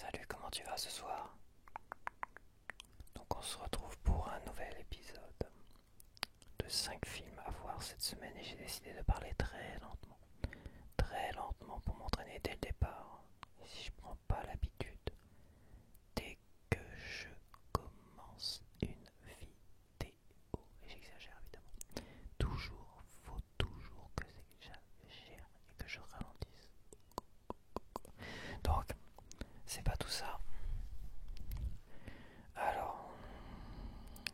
Salut, comment tu vas ce soir? Donc on se retrouve pour un nouvel épisode de 5 films à voir cette semaine et j'ai décidé de parler très lentement pour m'entraîner dès le départ. Et si je prends pas l'habitude, dès que je commence une vidéo, et j'exagère évidemment, faut toujours que j'exagère et que je ralentisse. Donc, c'est pas tout ça. Alors,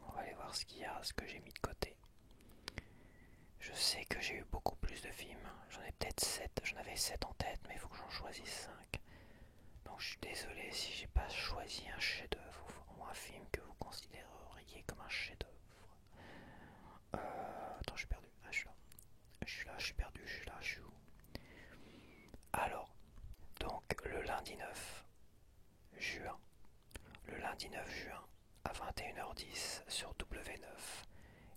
on va aller voir ce qu'il y a, ce que j'ai mis de côté. Je sais que j'ai eu beaucoup plus de films. J'en ai peut-être 7. J'en avais 7 en tête, mais il faut que j'en choisisse 5. Donc je suis désolé si j'ai pas choisi un chef-d'œuvre ou un film que vous considéreriez comme un chef-d'œuvre. Attends, je suis perdu. Ah, je suis là. Je suis perdu, je suis où? Alors, donc le lundi 9 juin, le lundi 9 juin à 21h10 sur W9,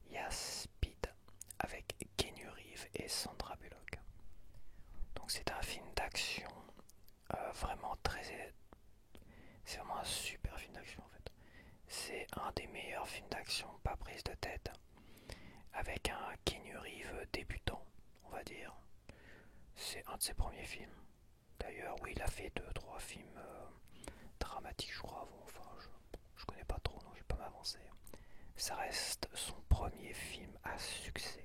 il y a Speed avec Keanu Reeves et Sandra Bullock. Donc c'est un film d'action vraiment très... C'est vraiment un super film d'action en fait. C'est un des meilleurs films d'action, pas prise de tête, avec un Keanu Reeves débutant, on va dire. C'est un de ses premiers films. D'ailleurs, oui, il a fait 2-3 films dramatiques, je crois, avant. Enfin, je connais pas trop, donc je vais pas m'avancer. Ça reste son premier film à succès.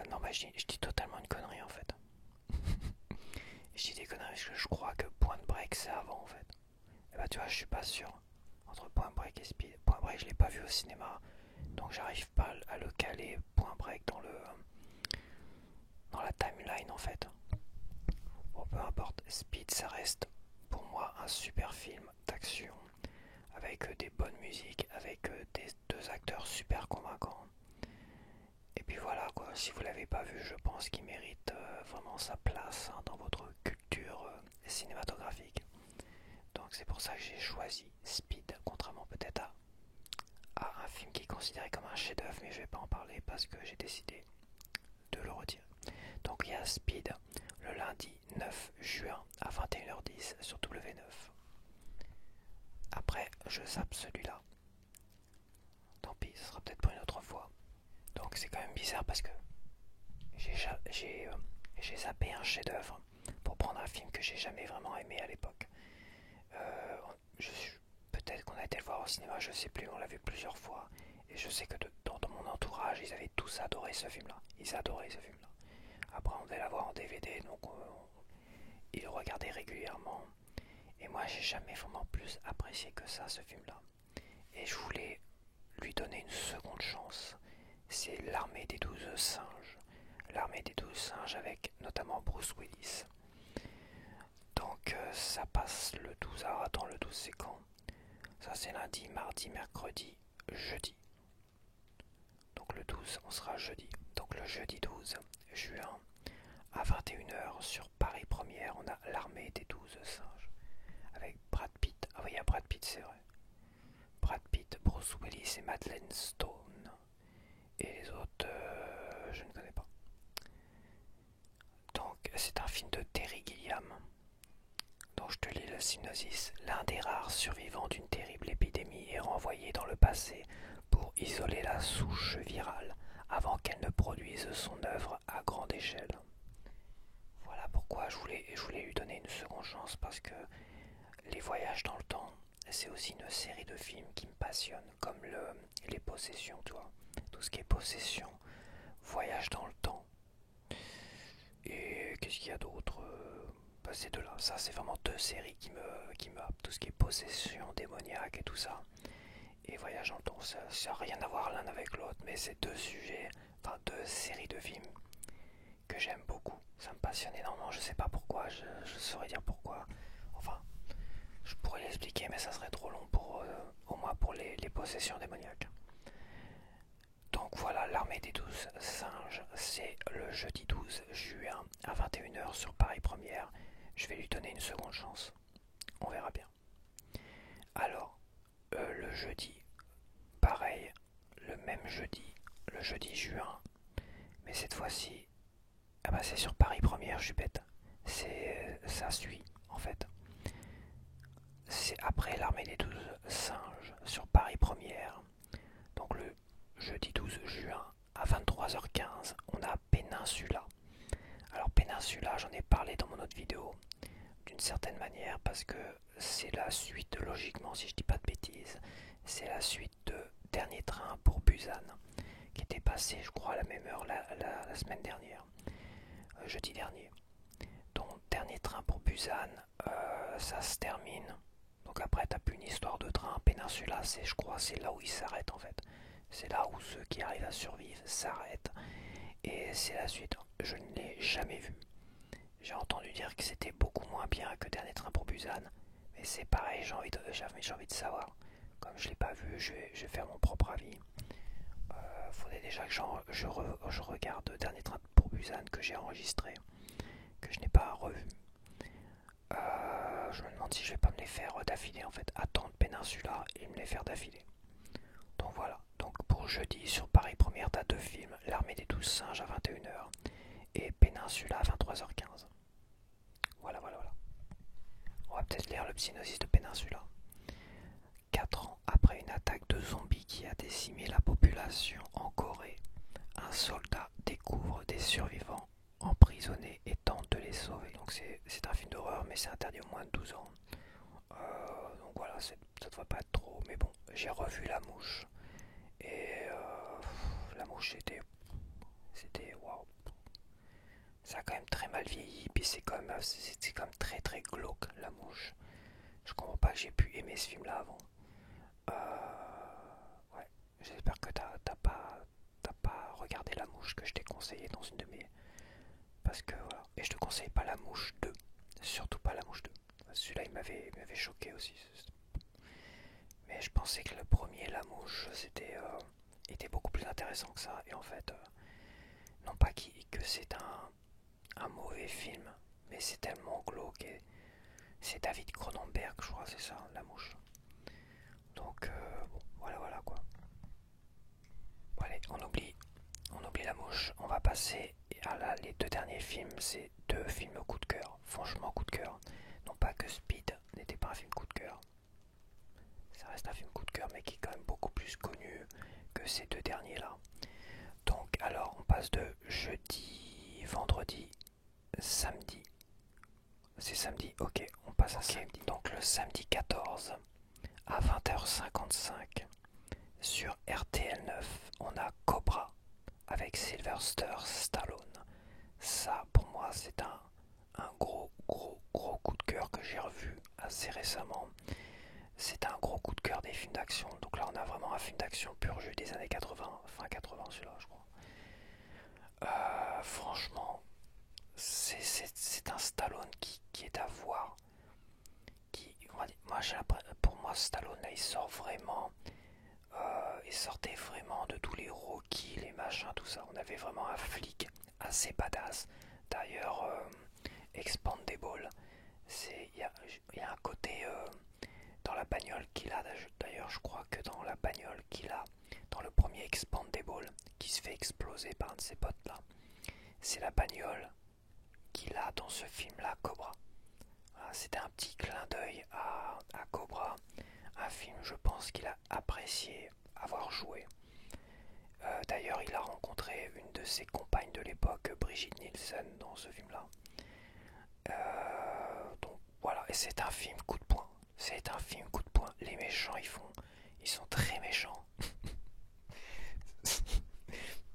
Non, mais je dis totalement une connerie en fait. Je dis des conneries parce que je crois que Point Break c'est avant en fait. Et bah tu vois, je suis pas sûr. Entre Point Break et Speed. Point Break, je l'ai pas vu au cinéma, donc j'arrive pas à le caler Point Break dans la timeline en fait. Bon, peu importe. Speed, ça reste pour moi un super film d'action avec des bonnes musiques, avec des deux acteurs super convaincants. Et puis voilà quoi, si vous l'avez pas vu, je pense qu'il mérite vraiment sa place dans votre culture cinématographique. Donc c'est pour ça que j'ai choisi Speed, contrairement peut-être à un film qui est considéré comme un chef-d'œuvre, mais je vais pas en parler parce que j'ai décidé de le retirer. Donc il y a Speed le lundi 9 juin à 21h10 sur W9. Après, je zappe celui-là. Tant pis, ce sera peut-être pour une autre fois. Donc c'est quand même bizarre parce que j'ai zappé un chef-d'œuvre pour prendre un film que j'ai jamais vraiment aimé à l'époque. Euh, Peut-être qu'on a été le voir au cinéma, je sais plus, on l'a vu plusieurs fois. Et je sais que dans mon entourage, ils avaient tous adoré ce film-là. Ils adoraient ce film-là. Après, on devait l'avoir en DVD, donc ils le regardaient régulièrement. Et moi, j'ai jamais vraiment plus apprécié que ça, ce film-là. Et je voulais lui donner une seconde chance. C'est L'Armée des 12 singes. L'Armée des 12 singes avec notamment Bruce Willis. Donc ça passe le 12. Alors attends, le 12 c'est quand? Ça c'est lundi, mardi, mercredi, jeudi. Donc le 12 on sera jeudi. Donc le jeudi 12 juin à 21h sur Paris Première, on a L'Armée des 12 singes. Avec Brad Pitt. Ah oui, il y a Brad Pitt, c'est vrai. Brad Pitt, Bruce Willis et Madeleine Stone. Et les autres, je ne connais pas. Donc c'est un film de Terry Gilliam. Donc je te lis le synopsis. L'un des rares survivants d'une terrible épidémie est renvoyé dans le passé pour isoler la souche virale avant qu'elle ne produise son œuvre à grande échelle. Voilà pourquoi je voulais lui donner une seconde chance parce que les voyages dans le temps, c'est aussi une série de films qui me passionnent, comme les possessions, tu vois. Tout ce qui est possession, voyage dans le temps. Et qu'est-ce qu'il y a d'autre? Ces deux-là, ça c'est vraiment deux séries qui me happent. Tout ce qui est possession démoniaque et tout ça. Et voyage dans le temps, ça n'a rien à voir l'un avec l'autre, mais c'est deux sujets, enfin deux séries de films que j'aime beaucoup. Ça me passionne énormément, je sais pas pourquoi, je saurais dire pourquoi. Enfin, je pourrais l'expliquer, mais ça serait trop long au moins pour les possessions démoniaques. Donc voilà, L'Armée des 12 singes, c'est le jeudi 12 juin à 21h sur Paris Première. Je vais lui donner une seconde chance. On verra bien. Alors, le jeudi, pareil, le jeudi juin, mais cette fois-ci, ah bah c'est sur Paris Première, je suis bête. Ça suit, en fait. c'est après l'armée des 12 singes sur Paris Première. Donc le jeudi 12 juin à 23h15, on a Peninsula. Alors Peninsula, j'en ai parlé dans mon autre vidéo, d'une certaine manière, parce que c'est la suite, logiquement, si je dis pas de bêtises, c'est la suite de Dernier Train pour Busan, qui était passé, je crois, à la même heure la semaine dernière, jeudi dernier. Donc Dernier Train pour Busan, ça se termine. Donc après, t'as plus une histoire de train. Peninsula, c'est, je crois, c'est là où il s'arrête en fait. C'est là où ceux qui arrivent à survivre s'arrêtent. Et c'est la suite. Je ne l'ai jamais vu. J'ai entendu dire que c'était beaucoup moins bien que Dernier Train pour Busan. Mais c'est pareil, j'ai envie de savoir. Comme je l'ai pas vu, je vais faire mon propre avis. Faudrait déjà que je regarde Dernier Train pour Busan que j'ai enregistré, que je n'ai pas revu. Je me demande si je vais pas me les faire d'affilée en fait. Attendre Peninsula et me les faire d'affilée. Donc voilà. Donc pour jeudi sur Paris Première, t'as deux films. L'armée des 12 singes à 21h et Peninsula à 23h15. Voilà, voilà, voilà. On va peut-être lire le synopsis de Peninsula. 4 ans après une attaque de zombies qui a décimé la population en Corée, un soldat découvre des survivants emprisonnés et tente de les sauver. Donc c'est un film d'horreur, mais c'est interdit au moins de 12 ans. Donc voilà, ça devrait pas être trop. Mais bon, j'ai revu La Mouche. Et La Mouche, c'était waouh. Ça a quand même très mal vieilli. Puis c'est quand même très très glauque, La Mouche. Je comprends pas que j'ai pu aimer ce film là avant. Ouais, j'espère que t'as pas regardé La Mouche que je t'ai conseillé dans une de mes. Parce que voilà. Et je te conseille pas La Mouche 2. Surtout pas La Mouche 2. Celui-là il m'avait choqué aussi. Mais je pensais que le premier, La Mouche, était beaucoup plus intéressant que ça. Et en fait, non pas que c'est un mauvais film, mais c'est tellement glauque. Et c'est David Cronenberg, je crois, c'est ça, La Mouche. Donc, bon, voilà, voilà quoi. Bon, allez, on oublie La Mouche. On va passer à les deux derniers films. C'est deux films coup de cœur. Franchement, coup de cœur. Non pas que Speed n'était pas un film coup de cœur. Ça reste un film coup de cœur, mais qui est quand même beaucoup plus connu que ces deux derniers-là. Donc, alors, on passe de jeudi, vendredi, samedi. C'est samedi, ok, on passe à samedi. Donc, le samedi 14 à 20h55 sur RTL9, on a Cobra avec Sylvester Stallone. Ça, pour moi, c'est un gros coup de cœur que j'ai revu assez récemment. C'est un gros coup de cœur des films d'action. Donc là, on a vraiment un film d'action pur jus des années 80, fin 80 celui-là, je crois. Franchement, c'est un Stallone qui est à voir. Pour moi, Stallone, là, il sortait vraiment de tous les Rocky, les machins, tout ça. On avait vraiment un flic assez badass. D'ailleurs, Expandable, il y a un côté dans la bagnole qu'il a. D'ailleurs, je crois que dans la bagnole qu'il a, dans le premier Expandable, qui se fait exploser par un de ses potes là, c'est la bagnole qu'il a dans ce film-là, Cobra. Voilà, c'était un petit clin d'œil à Cobra, un film, je pense qu'il a apprécié avoir joué. D'ailleurs, il a rencontré une de ses compagnes de l'époque, Brigitte Nielsen, dans ce film-là. Donc voilà, et c'est un film coup de poing. C'est un film coup de poing. Les méchants, ils sont très méchants.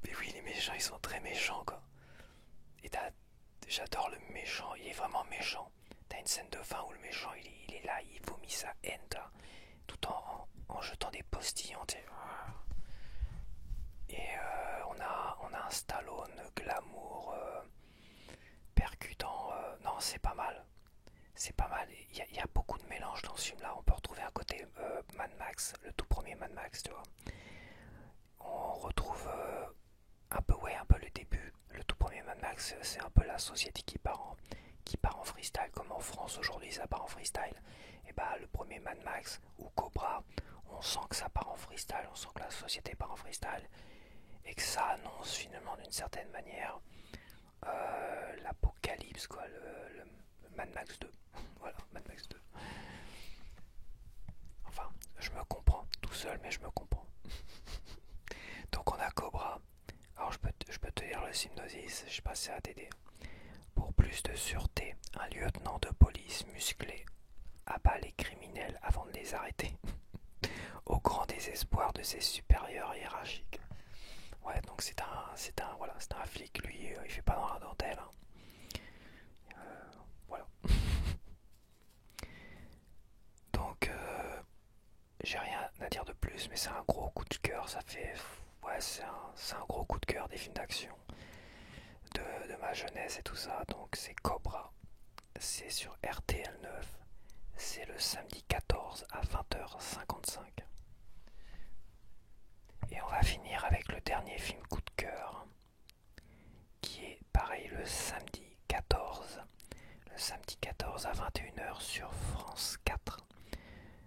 Mais oui, les méchants, ils sont très méchants, quoi. Et j'adore le méchant, il est vraiment méchant. T'as une scène de fin où le méchant, il est là, il vomit sa haine, là, tout en jetant des postillons. Et on a un Stallone glamour percutant. Non, c'est pas mal. C'est pas mal. Il y a beaucoup de mélange dans ce film-là. On peut retrouver un côté Mad Max, le tout premier Mad Max, tu vois. On retrouve un peu le début. Le tout premier Mad Max, c'est un peu la société qui part en freestyle, comme en France aujourd'hui ça part en freestyle. Et bah le premier Mad Max ou Cobra, on sent que ça part en freestyle, on sent que la société part en freestyle et que ça annonce finalement d'une certaine manière l'apocalypse, quoi, le Mad Max 2. Voilà, Mad Max 2. seul, mais je me comprends. Donc on a Cobra. Alors je peux te lire le synopsis, je passais à t'aider. Pour plus de sûreté, un lieutenant de police musclé abat les criminels avant de les arrêter, au grand désespoir de ses supérieurs hiérarchiques. Ouais, donc c'est un flic, lui, il fait pas dans la dentelle. Hein. Voilà. Donc, j'ai rien à dire de plus, mais c'est un gros coup de cœur. Ça fait, ouais, c'est un gros coup de cœur des films d'action de ma jeunesse et tout ça. Donc, c'est Cobra. C'est sur RTL9. C'est le samedi 14 à 20h55. Et on va finir avec le dernier film coup de cœur, qui est pareil le samedi 14. Le samedi 14 à 21h sur France 4.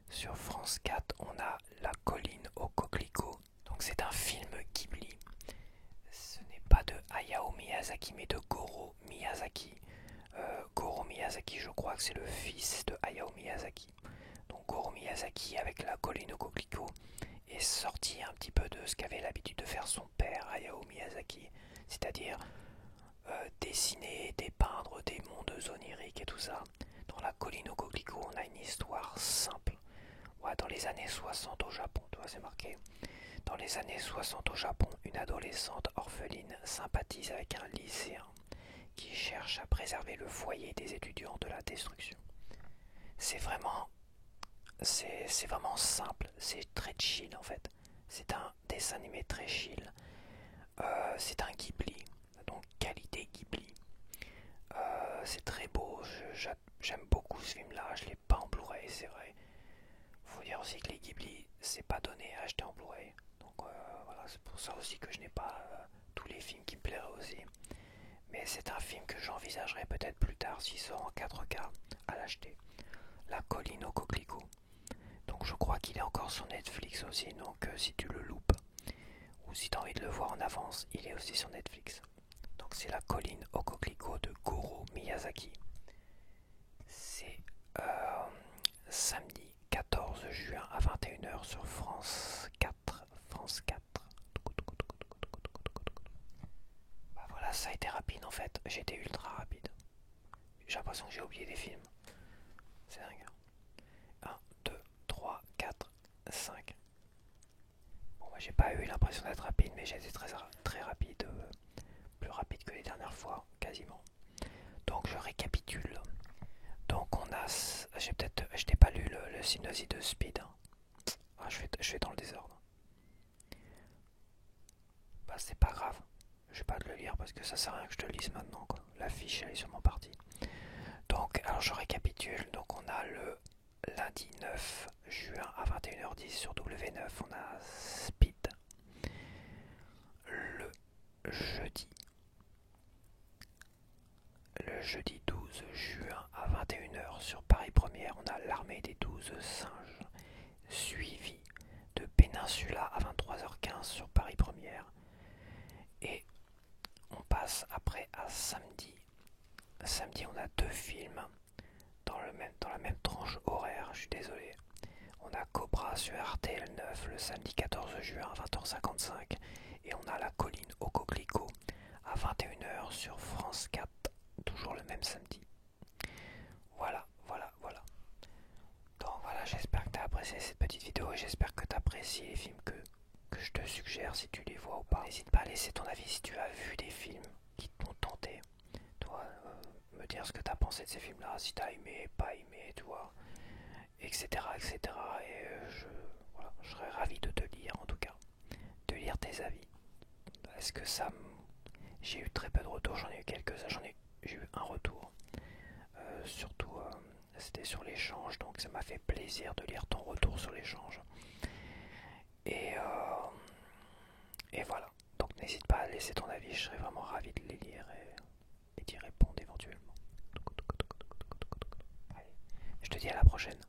Sur France 4, on a La colline au coquelicot. Donc c'est un film Ghibli. Ce n'est pas de Hayao Miyazaki, mais de Goro Miyazaki. Goro Miyazaki, je crois que c'est le fils de Hayao Miyazaki. Donc Goro Miyazaki, avec La colline au coquelicot, est sorti un petit peu de ce qu'avait l'habitude de faire son père Hayao Miyazaki, c'est-à-dire dessiner, dépeindre des mondes oniriques et tout ça. Dans La colline au coquelicot, on a une histoire simple. Ouais, dans les années 60 au Japon, tu vois, c'est marqué. Dans les années 60 au Japon, une adolescente orpheline sympathise avec un lycéen qui cherche à préserver le foyer des étudiants de la destruction. C'est vraiment c'est vraiment simple, c'est très chill en fait. C'est un dessin animé très chill. C'est un Ghibli, donc qualité Ghibli. C'est très beau, j'aime beaucoup ce film là, je l'ai pas en Blu-ray, c'est vrai. Faut dire aussi que les Ghibli, c'est pas donné à acheter en Blu-ray. Donc voilà, c'est pour ça aussi que je n'ai pas tous les films qui me plairaient aussi. Mais c'est un film que j'envisagerai peut-être plus tard s'il sort en 4K à l'acheter. La colline au coquelicot. Donc je crois qu'il est encore sur Netflix aussi, donc si tu le loupes, ou si tu as envie de le voir en avance, il est aussi sur Netflix. Donc c'est La colline au coquelicot de Goro Miyazaki. C'est samedi 14 juin à 21h sur France 4. France 4. Bah voilà, ça a été rapide en fait, j'étais ultra rapide. J'ai l'impression que j'ai oublié des films. C'est dingue. 1, 2, 3, 4, 5. Bon, moi j'ai pas eu l'impression d'être rapide, mais j'ai été très rapide, plus rapide que les dernières fois, quasiment. Donc je récapitule. Donc on a, je t'ai pas lu le synopsis de Speed. Hein. Ah, je fais dans le désordre. Bah c'est pas grave, je vais pas te le lire parce que ça sert à rien que je te le lise maintenant. Quoi. La fiche elle est sûrement partie. Donc alors je récapitule. Donc on a le lundi 9 juin à 21h10 sur W9, on a Speed. Le jeudi 12 juin à 21h sur Paris Première, on a L'Armée des 12 singes, suivi de Peninsula à 23h15 sur Paris Première. Et on passe après à samedi. Samedi, on a deux films dans la même tranche horaire, je suis désolé. On a Cobra sur RTL9 le samedi 14 juin à 20h55 et on a La colline au coquelicot à 21h sur France 4, toujours le même samedi. Voilà. Donc voilà, j'espère que tu as apprécié cette petite vidéo et j'espère que tu apprécies les films que je te suggère si tu les vois ou pas. N'hésite pas à laisser ton avis si tu as vu des films qui t'ont tenté. Toi, me dire ce que tu as pensé de ces films-là, si tu as aimé, pas aimé, tu vois, etc. Et voilà, je serais ravi de te lire en tout cas, de lire tes avis. Est-ce que ça J'ai eu très peu de retours, j'en ai eu quelques-uns, j'ai eu un retour. Surtout, c'était sur l'échange, donc ça m'a fait plaisir de lire ton retour sur l'échange. Et, voilà, donc n'hésite pas à laisser ton avis, je serais vraiment ravi de les lire et d'y répondre éventuellement. Allez, je te dis à la prochaine.